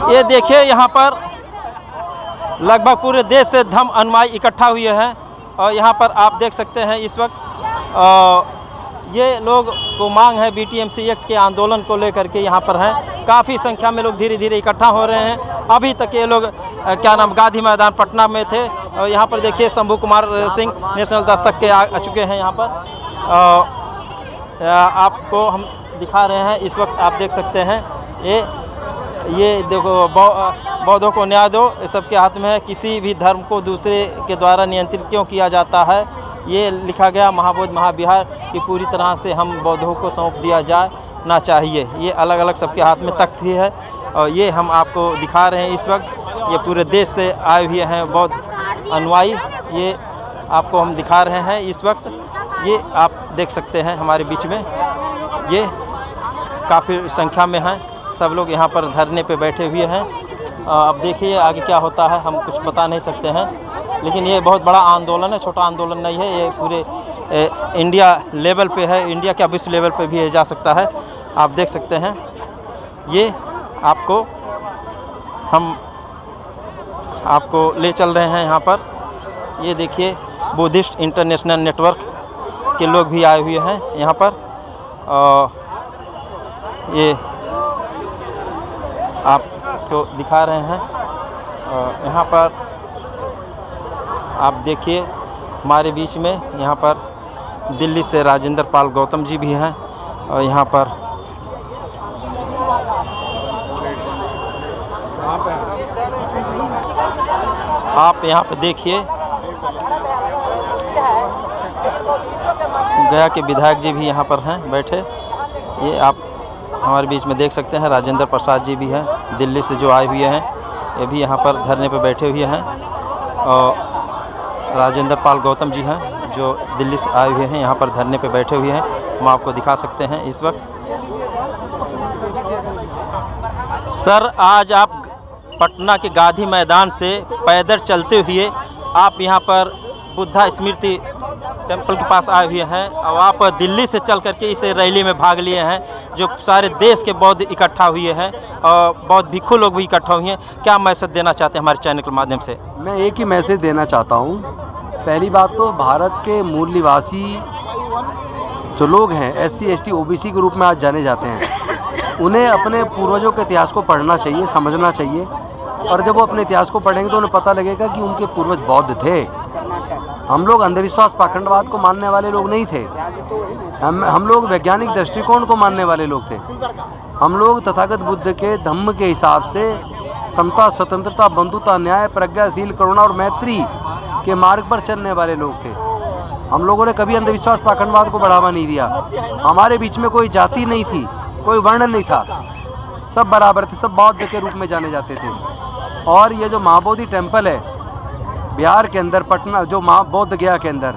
ये देखिए यहाँ पर लगभग पूरे देश से धर्म अनुयायी इकट्ठा हुए हैं और यहाँ पर आप देख सकते हैं इस वक्त ये लोग को मांग है बीटीएमसी एक्ट के आंदोलन को लेकर के यहाँ पर हैं। काफ़ी संख्या में लोग धीरे धीरे इकट्ठा हो रहे हैं। अभी तक ये लोग क्या नाम गांधी मैदान पटना में थे और यहाँ पर देखिए शंभू कुमार सिंह नेशनल दस्तक के आ चुके हैं यहाँ पर। आपको हम दिखा रहे हैं इस वक्त, आप देख सकते हैं ये देखो बौद्धों को न्याय दो, सबके हाथ में है। किसी भी धर्म को दूसरे के द्वारा नियंत्रित क्यों किया जाता है, ये लिखा गया महाबौद्ध महाविहार की पूरी तरह से हम बौद्धों को सौंप दिया जाए ना चाहिए। ये अलग अलग सबके हाथ में तख्त ही है और ये हम आपको दिखा रहे हैं इस वक्त। ये पूरे देश से आए हुए हैं बौद्ध अनुयायी, ये आपको हम दिखा रहे हैं इस वक्त। ये आप देख सकते हैं हमारे बीच में ये काफ़ी संख्या में हैं, सब लोग यहाँ पर धरने पे बैठे हुए हैं। अब देखिए आगे क्या होता है, हम कुछ बता नहीं सकते हैं, लेकिन ये बहुत बड़ा आंदोलन है, छोटा आंदोलन नहीं है। ये पूरे इंडिया लेवल पे है, इंडिया क्या विश्व लेवल पे भी जा सकता है। आप देख सकते हैं ये हम आपको ले चल रहे हैं यहाँ पर। ये देखिए बुद्धिस्ट इंटरनेशनल नेटवर्क के लोग भी आए हुए हैं यहाँ पर। ये आपको दिखा रहे हैं यहाँ पर। आप देखिए हमारे बीच में यहाँ पर दिल्ली से राजेंद्र पाल गौतम जी भी हैं और यहाँ पर आप यहाँ पर देखिए गया के विधायक जी भी यहाँ पर हैं बैठे। ये आप हमारे बीच में देख सकते हैं राजेंद्र प्रसाद जी भी हैं दिल्ली से जो आए हुए हैं, ये भी यहाँ पर धरने पर बैठे हुए हैं। और राजेंद्र पाल गौतम जी हैं जो दिल्ली से आए हुए हैं, यहाँ पर धरने पे बैठे हुए हैं। हम आपको दिखा सकते हैं इस वक्त। सर आज आप पटना के गांधी मैदान से पैदल चलते हुए आप यहाँ पर बुद्धा स्मृति टेम्पल के पास आए हुए हैं और आप दिल्ली से चल करके इस रैली में भाग लिए हैं, जो सारे देश के बौद्ध इकट्ठा हुए हैं और बौद्ध भिक्षु लोग भी इकट्ठा हुए हैं। क्या मैसेज देना चाहते हैं हमारे चैनल के माध्यम से? मैं एक ही मैसेज देना चाहता हूँ। पहली बात तो भारत के मूल निवासी जो लोग हैं SC ST OBC के रूप में आज जाने जाते हैं, उन्हें अपने पूर्वजों के इतिहास को पढ़ना चाहिए, समझना चाहिए। और जब वो अपने इतिहास को पढ़ेंगे तो उन्हें पता लगेगा कि उनके पूर्वज बौद्ध थे। हम लोग अंधविश्वास पाखंडवाद को मानने वाले लोग नहीं थे। हम लोग वैज्ञानिक दृष्टिकोण को मानने वाले लोग थे। हम लोग तथागत बुद्ध के धम्म के हिसाब से समता, स्वतंत्रता, बंधुता, न्याय, प्रज्ञाशील, करुणा और मैत्री के मार्ग पर चलने वाले लोग थे। हम लोगों ने कभी अंधविश्वास पाखंडवाद को बढ़ावा नहीं दिया। हमारे बीच में कोई जाति नहीं थी, कोई वर्ण नहीं था, सब बराबर थे, सब बौद्ध के रूप में जाने जाते थे। और ये जो महाबोधि टेम्पल है बिहार के अंदर, पटना जो बौद्ध गया के अंदर,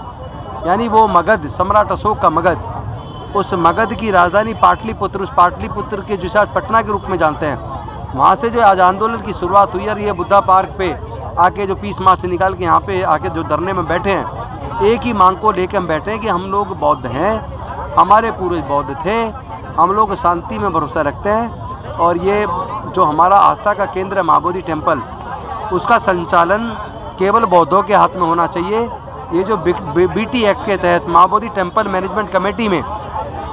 यानी वो मगध, सम्राट अशोक का मगध, उस मगध की राजधानी पाटलिपुत्र, उस पाटलिपुत्र के जिसे आज पटना के रूप में जानते हैं, वहाँ से जो आज आंदोलन की शुरुआत हुई। और ये बुद्धा पार्क पे आके जो 20 मार्च से निकाल के यहाँ पे आके जो धरने में बैठे हैं, एक ही मांग को लेकर हम बैठे हैं कि हम लोग बौद्ध हैं, हमारे पूर्वज बौद्ध थे, हम लोग शांति में भरोसा रखते हैं। और ये जो हमारा आस्था का केंद्र है महाबोधि टेम्पल, उसका संचालन केवल बौद्धों के हाथ में होना चाहिए। ये जो BT एक्ट के तहत महाबोधि टेम्पल मैनेजमेंट कमेटी में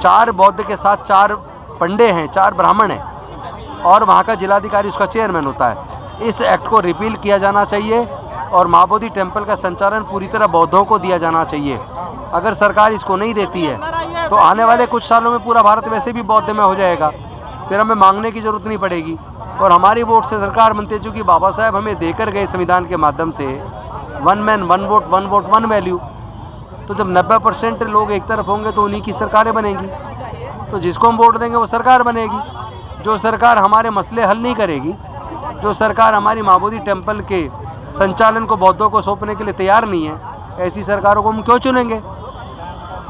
4 बौद्ध के साथ 4 पंडे हैं, 4 ब्राह्मण हैं और वहाँ का जिलाधिकारी उसका चेयरमैन होता है। इस एक्ट को रिपील किया जाना चाहिए और महाबोधि टेम्पल का संचालन पूरी तरह बौद्धों को दिया जाना चाहिए। अगर सरकार इसको नहीं देती है तो आने वाले कुछ सालों में पूरा भारत वैसे भी बौद्ध में हो जाएगा, फिर हमें मांगने की ज़रूरत नहीं पड़ेगी और हमारी वोट से सरकार बनती है। चूँकि बाबा साहब हमें देकर गए संविधान के माध्यम से 1 मैन 1 वोट 1 वोट 1 वैल्यू, तो जब 90% लोग एक तरफ होंगे तो उन्हीं की सरकारें बनेंगी। तो जिसको हम वोट देंगे वो सरकार बनेगी। जो सरकार हमारे मसले हल नहीं करेगी, जो सरकार हमारी महाबोधि टेम्पल के संचालन को बौद्धों को सौंपने के लिए तैयार नहीं है, ऐसी सरकारों को हम क्यों चुनेंगे?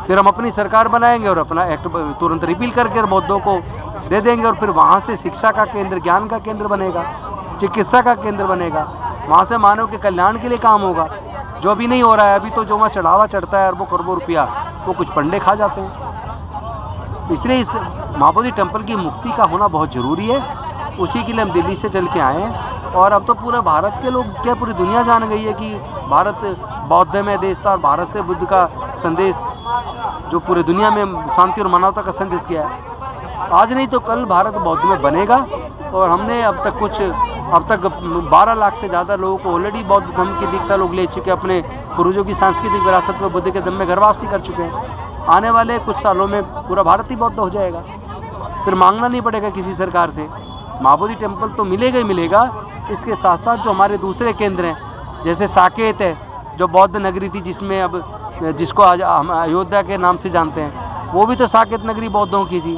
फिर हम अपनी सरकार बनाएंगे और अपना एक्ट तुरंत रिपील करके बौद्धों को दे देंगे और फिर वहाँ से शिक्षा का केंद्र, ज्ञान का केंद्र बनेगा, चिकित्सा का केंद्र बनेगा, वहाँ से मानव के कल्याण के लिए काम होगा, जो अभी नहीं हो रहा है। अभी तो जो वहाँ चढ़ावा चढ़ता है अरबों करोड़ों रुपया, वो कुछ पंडे खा जाते हैं। इसलिए इस महाबोधि टेम्पल की मुक्ति का होना बहुत ज़रूरी है उसी के लिए हम दिल्ली से चल के आए हैं। और अब तो पूरा भारत के लोग क्या पूरी दुनिया जान गई है कि भारत बौद्ध में देश था और भारत से बुद्ध का संदेश जो पूरी दुनिया में शांति और मानवता का संदेश गया है। आज नहीं तो कल भारत बौद्ध में बनेगा। और हमने अब तक 12 लाख से ज़्यादा लोगों को ऑलरेडी बौद्ध धर्म की दीक्षा लोग ले चुके हैं, अपने पूर्वजों की सांस्कृतिक विरासत में बुद्ध के धर्म में घर वापसी कर चुके हैं। आने वाले कुछ सालों में पूरा भारत ही बौद्ध हो जाएगा, फिर मांगना नहीं पड़ेगा किसी सरकार से। महाबोधि टेम्पल तो मिलेगा ही मिलेगा, इसके साथ साथ जो हमारे दूसरे केंद्र हैं जैसे साकेत है जो बौद्ध नगरी थी जिसको आज हम अयोध्या के नाम से जानते हैं, वो भी तो साकेत नगरी बौद्धों की थी।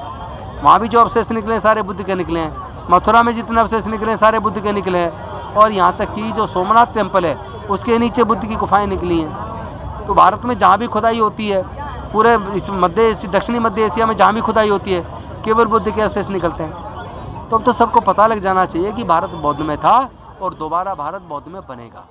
वहाँ भी जो अवशेष निकले सारे बुद्ध के निकले हैं। मथुरा में जितने अवशेष निकले हैं सारे बुद्ध के निकले हैं। और यहाँ तक कि जो सोमनाथ टेम्पल है उसके नीचे बुद्ध की गुफाएं निकली हैं। तो भारत में जहाँ भी खुदाई होती है, पूरे इस दक्षिणी मध्य एशिया में जहाँ भी खुदाई होती है, केवल बुद्ध के अवशेष निकलते हैं। तो अब तो सबको पता लग जाना चाहिए कि भारत बौद्ध में था और दोबारा भारत बौद्ध में बनेगा।